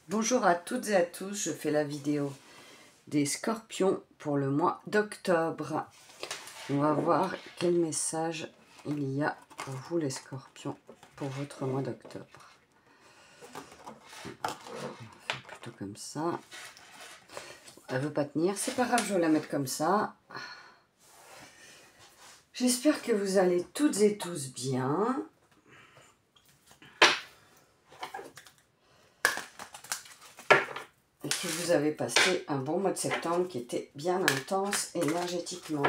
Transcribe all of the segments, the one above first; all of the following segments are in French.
Bonjour à toutes et à tous, je fais la vidéo des scorpions pour le mois d'octobre. On va voir quel message il y a pour vous les scorpions pour votre mois d'octobre. On va faire plutôt comme ça. Elle veut pas tenir, c'est pas grave, je vais la mettre comme ça. J'espère que vous allez toutes et tous bien. Et que vous avez passé un bon mois de septembre qui était bien intense énergétiquement.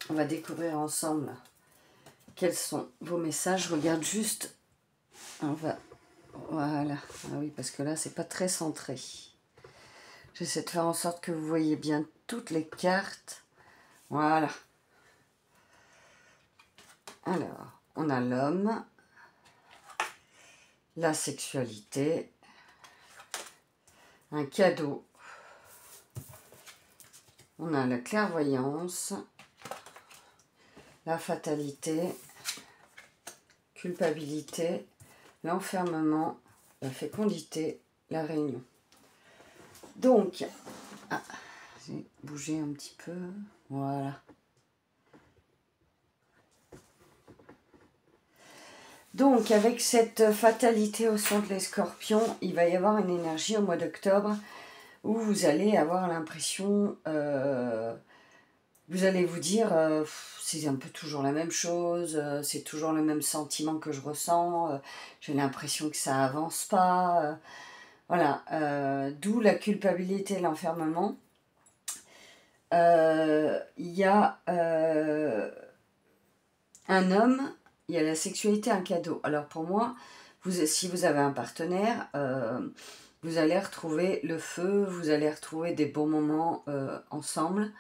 On va découvrir ensemble quels sont vos messages. Je regarde juste. On va. Voilà. Ah oui, parce que là, c'est pas très centré. J'essaie de faire en sorte que vous voyez bien toutes les cartes. Voilà. Alors, on a l'homme, la sexualité, un cadeau. On a la clairvoyance, la fatalité, culpabilité, l'enfermement, la fécondité, la réunion. Donc, j'ai bougé un petit peu, voilà. Donc, avec cette fatalité au centre des scorpions, il va y avoir une énergie au mois d'octobre où vous allez avoir l'impression, vous allez vous dire, c'est un peu toujours la même chose, c'est toujours le même sentiment que je ressens, j'ai l'impression que ça avance pas, voilà, d'où la culpabilité et l'enfermement. Il y a un homme, il y a la sexualité, un cadeau. Alors pour moi, si vous avez un partenaire, vous allez retrouver le feu, vous allez retrouver des bons moments ensemble.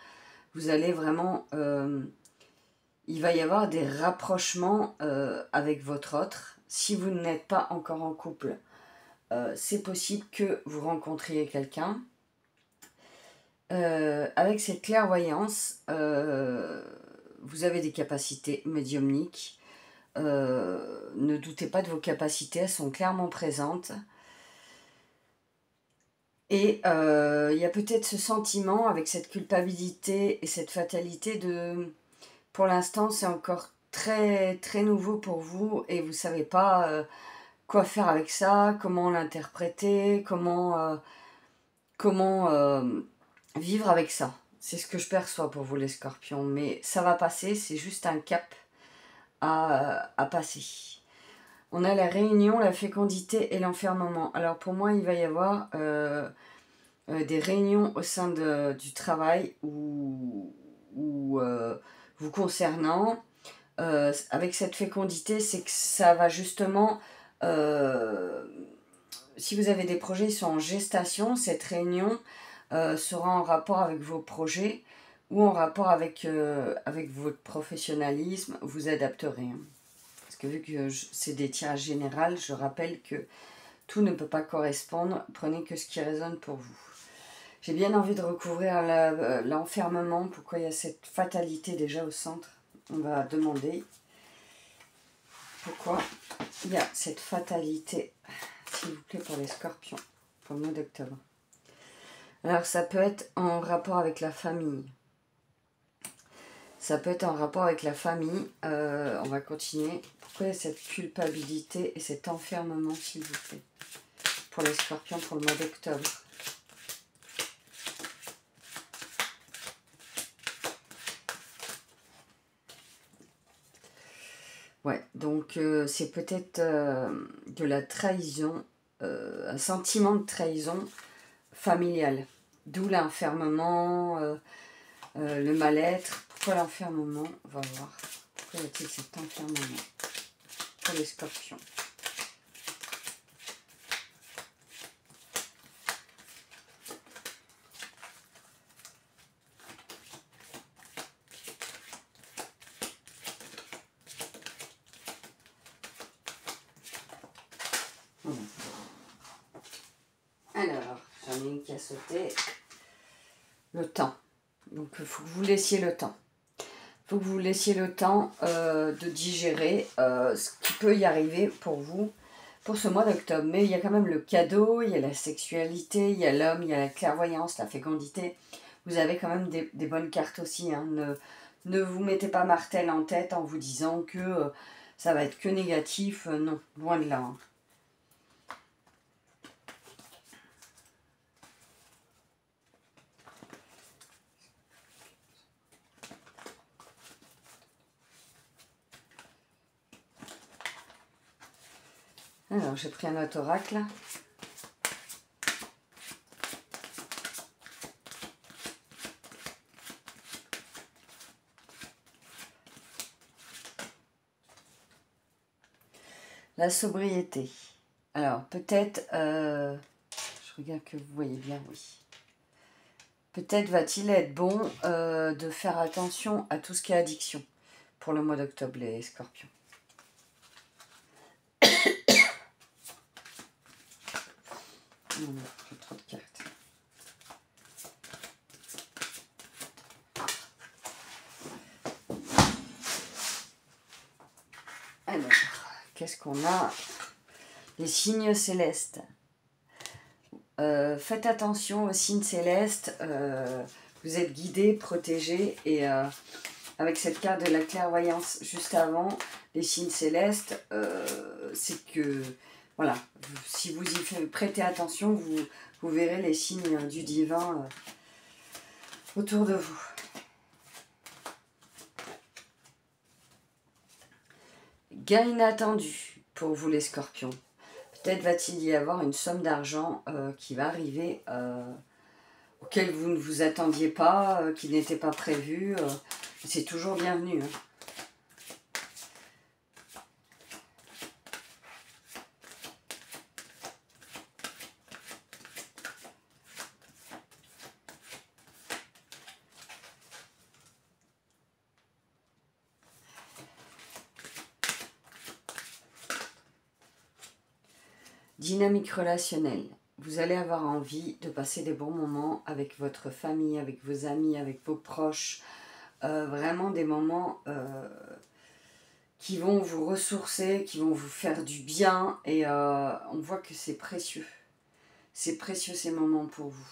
Vous allez vraiment... il va y avoir des rapprochements avec votre autre. Si vous n'êtes pas encore en couple, c'est possible que vous rencontriez quelqu'un. Avec cette clairvoyance, vous avez des capacités médiumniques. Ne doutez pas de vos capacités, elles sont clairement présentes. Et il y a peut-être ce sentiment avec cette culpabilité et cette fatalité de... Pour l'instant, c'est encore très, très nouveau pour vous et vous ne savez pas quoi faire avec ça, comment l'interpréter, comment vivre avec ça. C'est ce que je perçois pour vous les scorpions, mais ça va passer, c'est juste un cap à passer. On a la réunion, la fécondité et l'enfermement. Alors pour moi, il va y avoir des réunions au sein du travail ou vous concernant. Avec cette fécondité, c'est que ça va justement... si vous avez des projets qui sont en gestation, cette réunion sera en rapport avec vos projets ou en rapport avec votre professionnalisme, vous adapterez. Hein. Parce que vu que c'est des tirages généraux, je rappelle que tout ne peut pas correspondre, prenez que ce qui résonne pour vous. J'ai bien envie de recouvrir l'enfermement, pourquoi il y a cette fatalité déjà au centre. On va demander pourquoi il y a cette fatalité, s'il vous plaît, pour les scorpions, pour le mois d'octobre. Alors ça peut être en rapport avec la famille. Ça peut être en rapport avec la famille. On va continuer. Pourquoi il y a cette culpabilité et cet enfermement, s'il vous plaît, pour les scorpions pour le mois d'octobre? Ouais, donc c'est peut-être de la trahison, un sentiment de trahison familiale. D'où l'enfermement, le mal-être. Pourquoi l'enfermement? On va voir. Pourquoi y a-t-il cet enfermement pour les scorpions? Alors, j'en ai une qui a sauté. Le temps. Donc, il faut que vous laissiez le temps. Il faut que vous laissiez le temps de digérer ce qui peut y arriver pour vous pour ce mois d'octobre. Mais il y a quand même le cadeau, il y a la sexualité, il y a l'homme, il y a la clairvoyance, la fécondité. Vous avez quand même des bonnes cartes aussi. Hein. Ne vous mettez pas martel en tête en vous disant que ça va être que négatif. Non, loin de là. Hein. Alors, j'ai pris un autre oracle. La sobriété. Alors, peut-être, je regarde que vous voyez bien, oui. Peut-être va-t-il être bon de faire attention à tout ce qui est addiction pour le mois d'octobre, les scorpions. Non, j'ai trop de cartes. Alors, qu'est-ce qu'on a? Les signes célestes. Faites attention aux signes célestes. Vous êtes guidés, protégés. Et avec cette carte de la clairvoyance juste avant, les signes célestes, c'est que, voilà, si vous y prêtez attention, vous verrez les signes du divin autour de vous. Gain inattendu pour vous les scorpions. Peut-être va-t-il y avoir une somme d'argent qui va arriver, auquel vous ne vous attendiez pas, qui n'était pas prévu. C'est toujours bienvenu. Hein. Dynamique relationnelle. Vous allez avoir envie de passer des bons moments avec votre famille, avec vos amis, avec vos proches. Vraiment des moments qui vont vous ressourcer, qui vont vous faire du bien. Et on voit que c'est précieux. C'est précieux ces moments pour vous.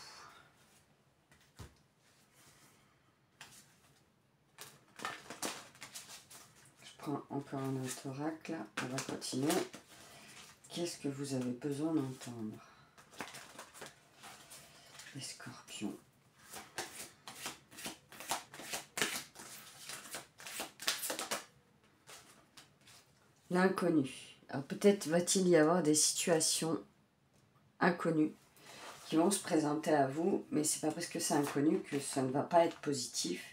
Je prends encore un autre oracle. On va continuer. Qu'est-ce que vous avez besoin d'entendre? Les scorpions. L'inconnu. Alors peut-être va-t-il y avoir des situations inconnues qui vont se présenter à vous, mais c'est pas parce que c'est inconnu que ça ne va pas être positif.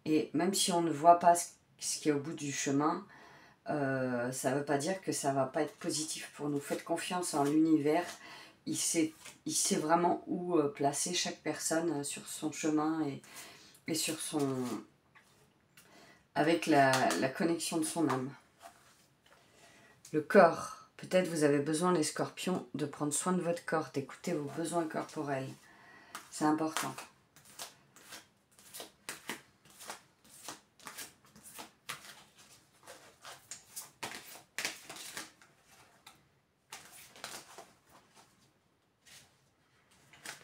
Et même si on ne voit pas ce qui est au bout du chemin, ça ne veut pas dire que ça ne va pas être positif pour nous. Faites confiance en l'univers. Il sait vraiment où placer chaque personne sur son chemin et sur son... avec la connexion de son âme. Le corps. Peut-être vous avez besoin, les scorpions, de prendre soin de votre corps, d'écouter vos besoins corporels. C'est important.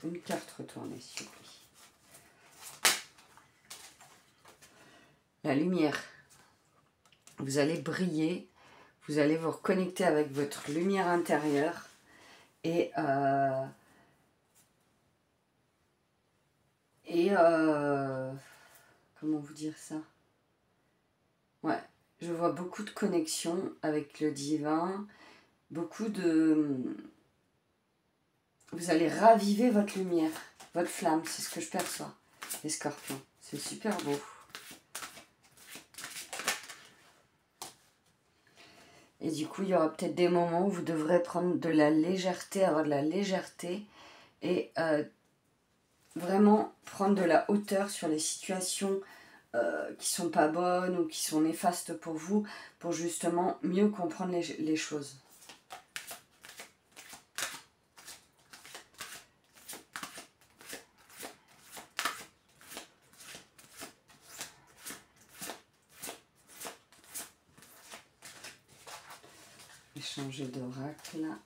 Une carte retournée, s'il vous plaît. la lumière. Vous allez briller, vous allez vous reconnecter avec votre lumière intérieure et comment vous dire ça? Ouais, je vois beaucoup de connexions avec le divin, beaucoup de... Vous allez raviver votre lumière, votre flamme, c'est ce que je perçois, les scorpions. C'est super beau. Et du coup, il y aura peut-être des moments où vous devrez prendre de la légèreté, avoir de la légèreté et vraiment prendre de la hauteur sur les situations qui sont pas bonnes ou qui sont néfastes pour vous, pour justement mieux comprendre les choses. Je vais changer d'oracle là.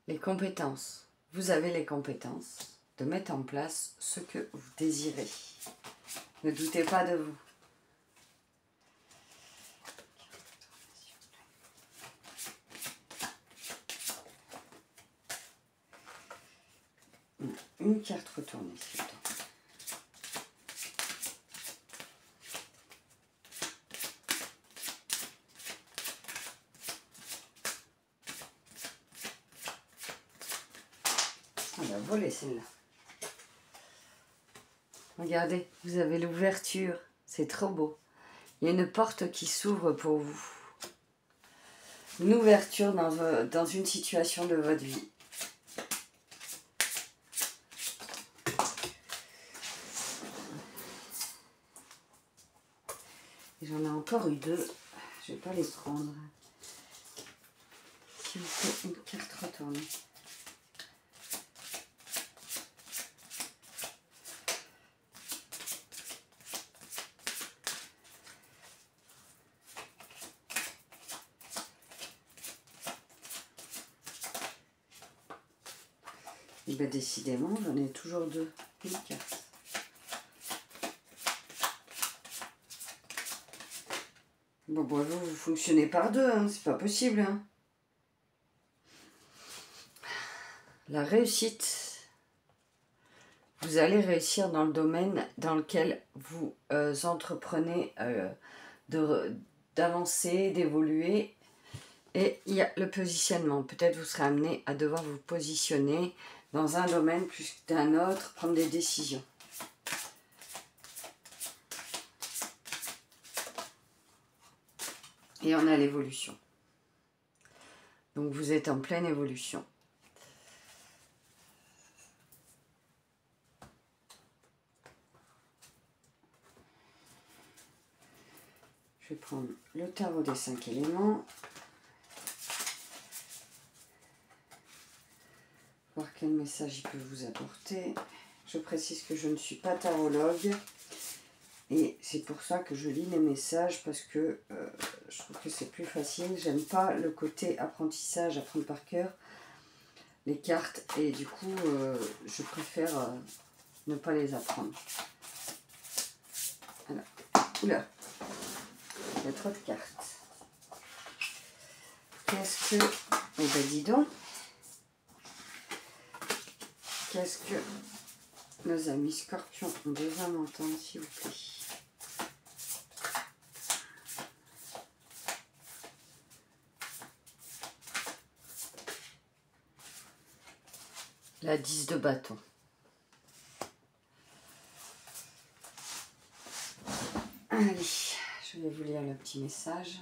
Les compétences. Vous avez les compétences de mettre en place ce que vous désirez. Ne doutez pas de vous. Une carte retournée, s'il vous plaît. On va voler celle-là. Regardez, vous avez l'ouverture. C'est trop beau. Il y a une porte qui s'ouvre pour vous. Une ouverture dans une situation de votre vie. J'en ai encore eu deux. Je ne vais pas les prendre. S'il vous plaît, une carte retournée. Et bien décidément, j'en ai toujours deux. Une carte. Bon, vous fonctionnez par deux, hein, c'est pas possible. Hein. La réussite. Vous allez réussir dans le domaine dans lequel vous entreprenez d'avancer, d'évoluer. Et il y a le positionnement. Peut-être vous serez amené à devoir vous positionner dans un domaine plus que d'un autre, prendre des décisions. Et on a l'évolution. Donc vous êtes en pleine évolution. Je vais prendre le tarot des 5 éléments. Voir quel message il peut vous apporter. Je précise que je ne suis pas tarologue. Et c'est pour ça que je lis les messages, parce que je trouve que c'est plus facile. J'aime pas le côté apprentissage, apprendre par cœur les cartes. Et du coup, je préfère ne pas les apprendre. Alors, oula, il y a trop de cartes. Qu'est-ce que... Eh ben dis donc. Qu'est-ce que nos amis scorpions ont besoin d'entendre, s'il vous plaît? La 10 de bâton. Allez, je vais vous lire le petit message.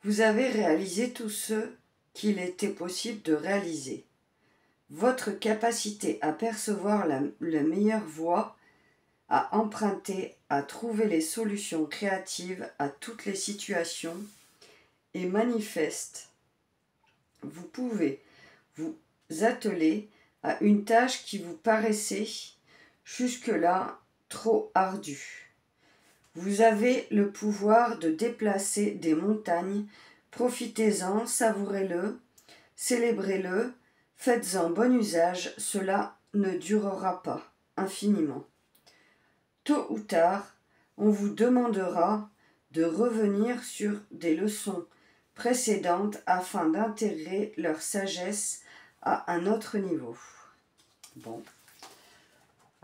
Vous avez réalisé tout ce qu'il était possible de réaliser. Votre capacité à percevoir la meilleure voie, à emprunter, à trouver les solutions créatives à toutes les situations est manifeste. Vous pouvez vous atteler à une tâche qui vous paraissait jusque-là trop ardue. Vous avez le pouvoir de déplacer des montagnes. Profitez-en, savourez-le, célébrez-le, faites-en bon usage, cela ne durera pas infiniment. Tôt ou tard, on vous demandera de revenir sur des leçons précédentes afin d'intégrer leur sagesse à un autre niveau. Bon,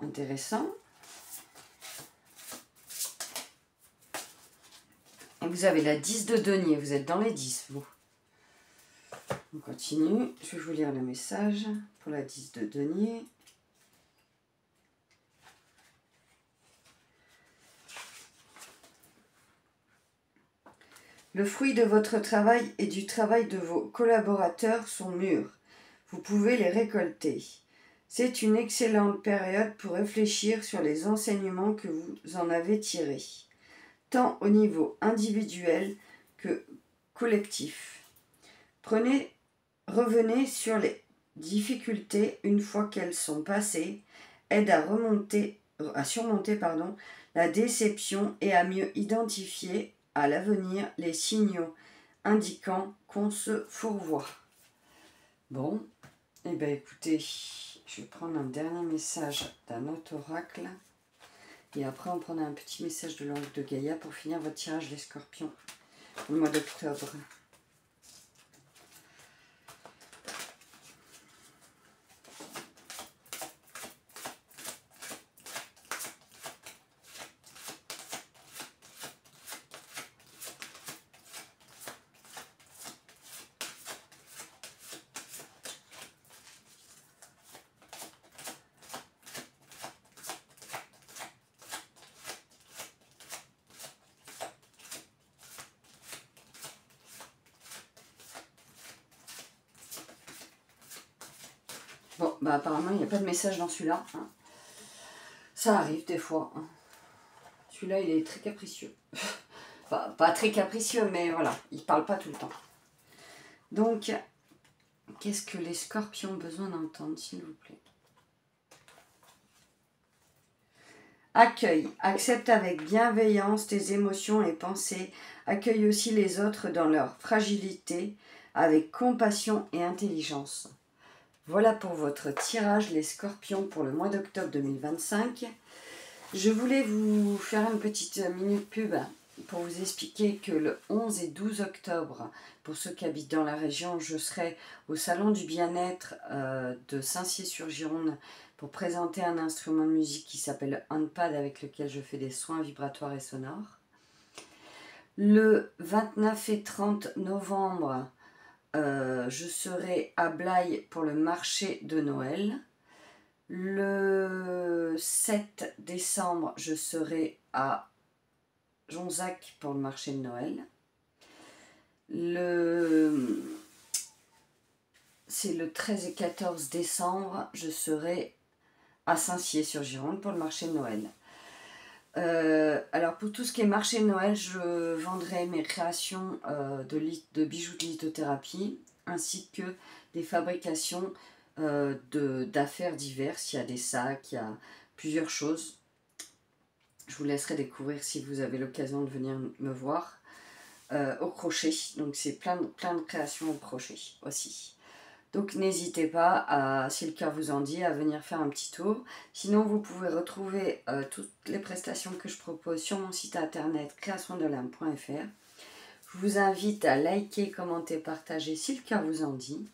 intéressant. Et vous avez la 10 de denier, vous êtes dans les 10, vous. On continue, je vais vous lire le message pour la 10 de denier. Le fruit de votre travail et du travail de vos collaborateurs sont mûrs. Vous pouvez les récolter. C'est une excellente période pour réfléchir sur les enseignements que vous en avez tirés, tant au niveau individuel que collectif. Revenez sur les difficultés une fois qu'elles sont passées, aide à surmonter la déception et à mieux identifier à l'avenir les signaux indiquant qu'on se fourvoie. Bon, eh bien écoutez, je vais prendre un dernier message d'un autre oracle et après on prendra un petit message de l'oncle de Gaïa pour finir votre tirage des scorpions au mois d'octobre. Bon, bah apparemment il n'y a pas de message dans celui-là. Hein. Ça arrive des fois. Hein. Celui-là il est très capricieux. Enfin, pas très capricieux, mais voilà, il ne parle pas tout le temps. Donc, qu'est-ce que les scorpions ont besoin d'entendre, s'il vous plaît? Accueille, accepte avec bienveillance tes émotions et pensées. Accueille aussi les autres dans leur fragilité, avec compassion et intelligence. Voilà pour votre tirage, les scorpions, pour le mois d'octobre 2025. Je voulais vous faire une petite minute pub pour vous expliquer que le 11 et 12 octobre, pour ceux qui habitent dans la région, je serai au Salon du Bien-être de Saint-Cyr-sur-Gironde pour présenter un instrument de musique qui s'appelle Handpad, avec lequel je fais des soins vibratoires et sonores. Le 29 et 30 novembre, je serai à Blaye pour le marché de Noël. Le 7 décembre, je serai à Jonzac pour le marché de Noël. C'est le 13 et 14 décembre, je serai à Saint-Cyr-sur-Gironde pour le marché de Noël. Alors pour tout ce qui est marché de Noël, je vendrai mes créations de bijoux de lithothérapie ainsi que des fabrications d'affaires diverses. Il y a des sacs, il y a plusieurs choses. Je vous laisserai découvrir si vous avez l'occasion de venir me voir au crochet. Donc c'est plein de créations au crochet aussi. Donc n'hésitez pas, si le cœur vous en dit, à venir faire un petit tour. Sinon, vous pouvez retrouver toutes les prestations que je propose sur mon site internet créationdelame.fr. Je vous invite à liker, commenter, partager si le cœur vous en dit.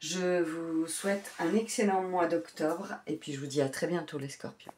Je vous souhaite un excellent mois d'octobre et puis je vous dis à très bientôt les scorpions.